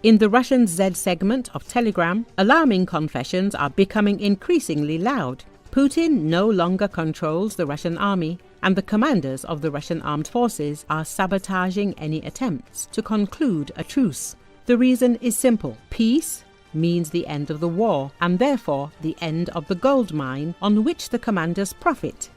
In the Russian Z segment of Telegram, alarming confessions are becoming increasingly loud. Putin no longer controls the Russian army, and the commanders of the Russian armed forces are sabotaging any attempts to conclude a truce. The reason is simple. Peace means the end of the war, and therefore the end of the gold mine on which the commanders profit.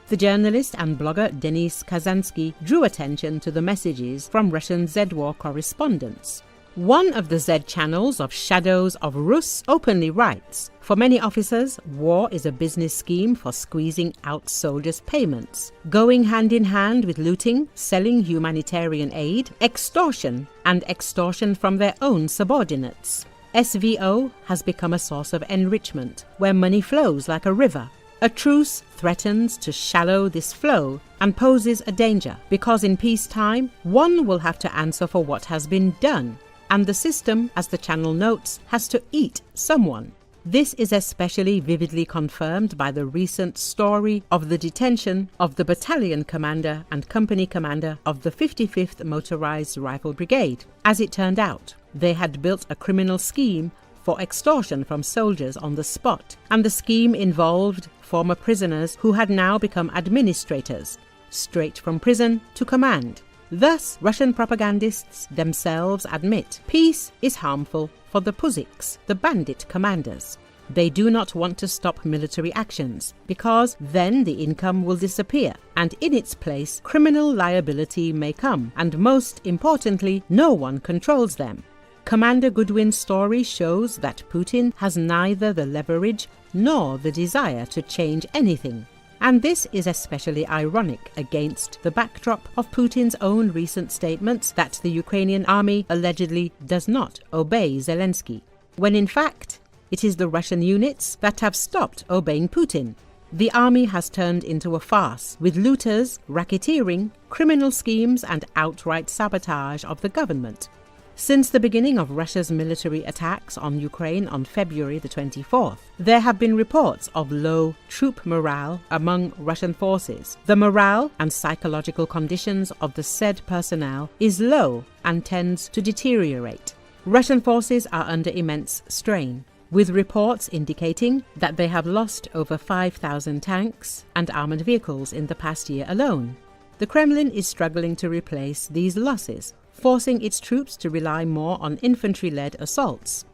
The journalist and blogger Denis Kazansky drew attention to the messages from Russian Z war correspondents. One of the Z channels of Shadows of Rus openly writes, "For many officers, war is a business scheme for squeezing out soldiers' payments, going hand in hand with looting, selling humanitarian aid, extortion, and extortion from their own subordinates. SVO has become a source of enrichment, where money flows like a river. A truce threatens to shallow this flow and poses a danger, because in peacetime, one will have to answer for what has been done. And the system, as the channel notes, has to eat someone." This is especially vividly confirmed by the recent story of the detention of the battalion commander and company commander of the 55th Motorized Rifle Brigade. As it turned out, they had built a criminal scheme for extortion from soldiers on the spot, and the scheme involved former prisoners who had now become administrators, straight from prison to command. Thus, Russian propagandists themselves admit peace is harmful for the Puziks, the bandit commanders. They do not want to stop military actions, because then the income will disappear, and in its place criminal liability may come, and most importantly, no one controls them. Commander Goodwin's story shows that Putin has neither the leverage nor the desire to change anything. And this is especially ironic against the backdrop of Putin's own recent statements that the Ukrainian army allegedly does not obey Zelensky, when in fact it is the Russian units that have stopped obeying Putin. The army has turned into a farce, with looters, racketeering, criminal schemes and outright sabotage of the government. Since the beginning of Russia's military attacks on Ukraine on February the 24th, there have been reports of low troop morale among Russian forces. The morale and psychological conditions of the said personnel is low and tends to deteriorate. Russian forces are under immense strain, with reports indicating that they have lost over 5,000 tanks and armoured vehicles in the past year alone. The Kremlin is struggling to replace these losses, forcing its troops to rely more on infantry-led assaults.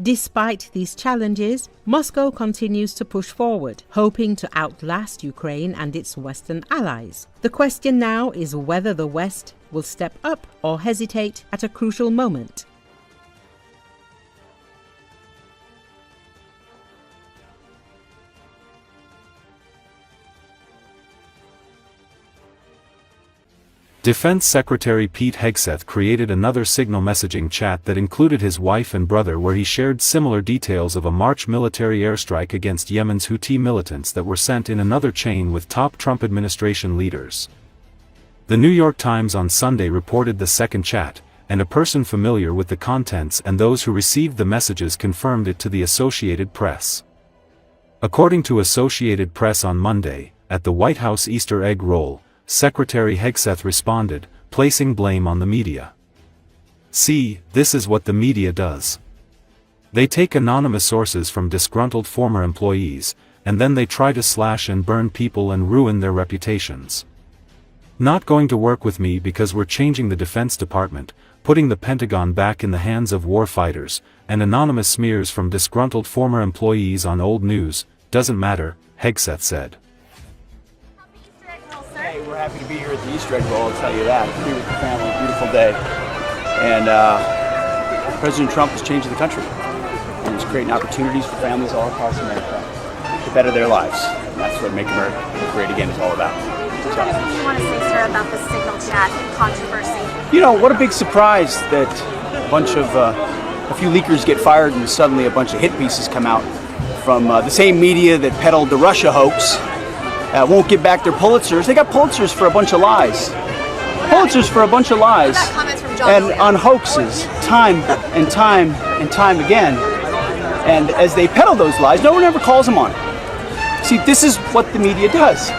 Despite these challenges, Moscow continues to push forward, hoping to outlast Ukraine and its Western allies. The question now is whether the West will step up or hesitate at a crucial moment. Defense Secretary Pete Hegseth created another signal messaging chat that included his wife and brother, where he shared similar details of a March military airstrike against Yemen's Houthi militants that were sent in another chain with top Trump administration leaders. The New York Times on Sunday reported the second chat, and a person familiar with the contents and those who received the messages confirmed it to the Associated Press. According to Associated Press on Monday, at the White House Easter egg roll, Secretary Hegseth responded, placing blame on the media. "See, this is what the media does. They take anonymous sources from disgruntled former employees, and then they try to slash and burn people and ruin their reputations. Not going to work with me because we're changing the Defense Department, putting the Pentagon back in the hands of war fighters, and anonymous smears from disgruntled former employees on old news, doesn't matter," Hegseth said. We're happy to be here at the Easter egg roll, I'll tell you that. Be with the family, beautiful day. And President Trump is changing the country. And he's creating opportunities for families all across America to better their lives. And that's what Make America Great Again is all about. So. What do you want to say, sir, about the signal chat controversy? You know, what a big surprise that a few leakers get fired and suddenly a bunch of hit pieces come out from the same media that peddled the Russia hoax. Won't give back their Pulitzers. They got Pulitzers for a bunch of lies. Pulitzers for a bunch of lies. And on hoaxes, time and time and time again. And as they peddle those lies, no one ever calls them on it. See, this is what the media does.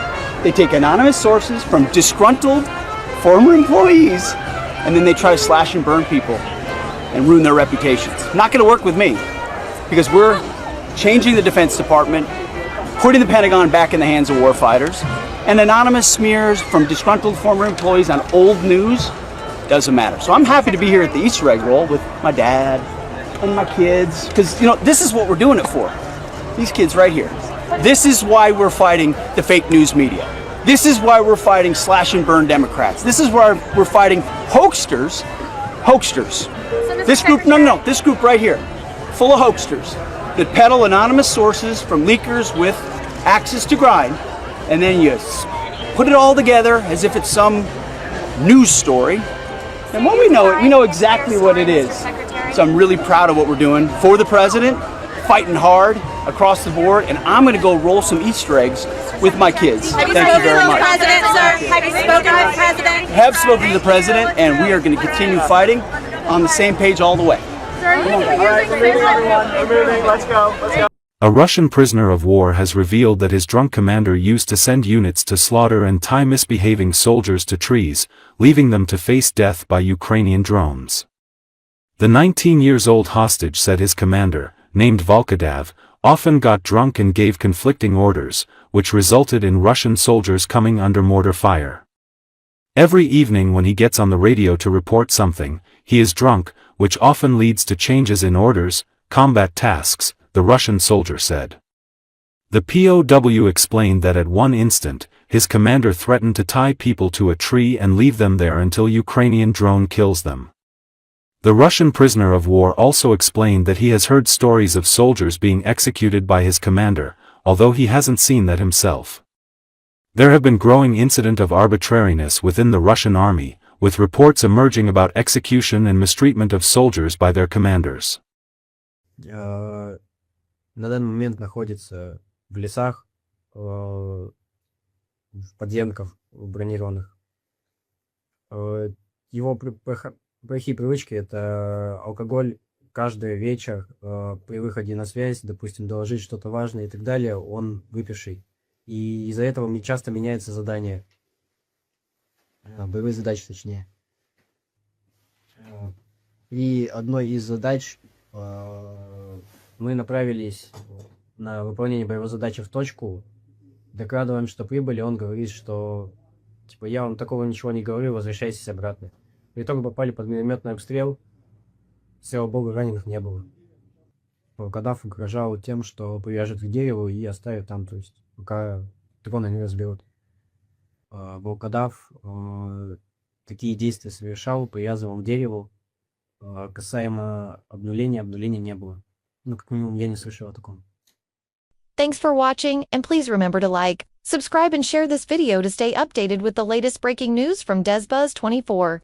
They take anonymous sources from disgruntled former employees, and then they try to slash and burn people. and ruin their reputations. Not going to work with me, because we're changing the Defense Department, putting the Pentagon back in the hands of warfighters, and anonymous smears from disgruntled former employees on old news doesn't matter. So I'm happy to be here at the Easter egg roll with my dad and my kids, because this is what we're doing it for. These kids right here. This is why we're fighting the fake news media. This is why we're fighting slash and burn Democrats. This is why we're fighting hoaxsters. This group, no, this group right here, full of hoaxsters that peddle anonymous sources from leakers with axes to grind, and then you put it all together as if it's some news story. And when we know it, we know exactly what it is. So I'm really proud of what we're doing for the president, fighting hard across the board, and I'm going to go roll some Easter eggs with my kids. Thank you very much. Have you spoken to the president? Have spoken to the president, and we are going to continue fighting on the same page all the way. Let's go. A Russian prisoner of war has revealed that his drunk commander used to send units to slaughter and tie misbehaving soldiers to trees, leaving them to face death by Ukrainian drones. The 19-year-old hostage said his commander, named Volkodav, often got drunk and gave conflicting orders, which resulted in Russian soldiers coming under mortar fire. Every evening when he gets on the radio to report something, he is drunk, which often leads to changes in orders, combat tasks, the Russian soldier said. The POW explained that at one instant, his commander threatened to tie people to a tree and leave them there until Ukrainian drone kills them. The Russian prisoner of war also explained that he has heard stories of soldiers being executed by his commander, although he hasn't seen that himself. There have been growing incidents of arbitrariness within the Russian army, with reports emerging about execution and mistreatment of soldiers by their commanders. На данный момент находится в лесах, в подземках бронированных. Его плохие привычки — это алкоголь каждый вечер при выходе на связь, допустим, доложить что-то важное и так далее, он выпивший. И из-за этого мне часто меняется задание. Боевые задачи, точнее. И одной из задач мы направились на выполнение боевой задачи в точку, докладываем, что прибыли, он говорит, что типа я вам такого ничего не говорю, возвращайтесь обратно. В итоге попали под минометный обстрел, слава богу, раненых не было. Волкодав угрожал тем, что привяжет к дереву и оставит там, то есть пока дрона не разберут. Волкодав такие действия совершал, привязывал к дереву. Касаемо обнуления не было. Ну, как минимум, я не слышал о таком. Thanks for watching, and please remember to like, subscribe and share this video to stay updated with the latest breaking news from DesBuzz24.